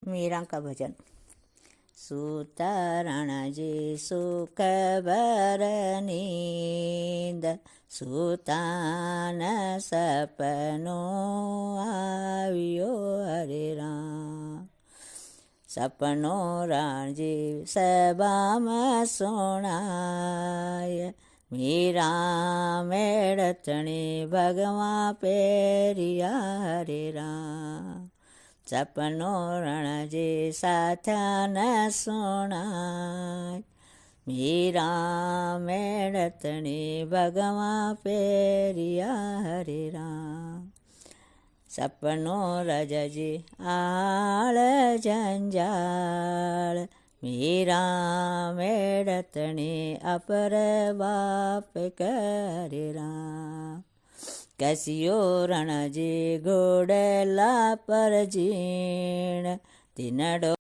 मीरा का भजन। सुतारण जी सुख भर नींद, सुतान सपनो आव्यो हरे राम। सपनो रणजी सभा में सुनाय, मीरा मेड़तणी भगवा पेरिया हरे राम। सपनो रणजी साथा न सुनाय, मीरा मेड़तणी भगवा पेरिया हरे राम। सपनो रजजी आळ जंजाळ, मीरा मेड़तणी अपर बाप करे राम। कसियो रणजी घोड़ला पर जीण, तिनडो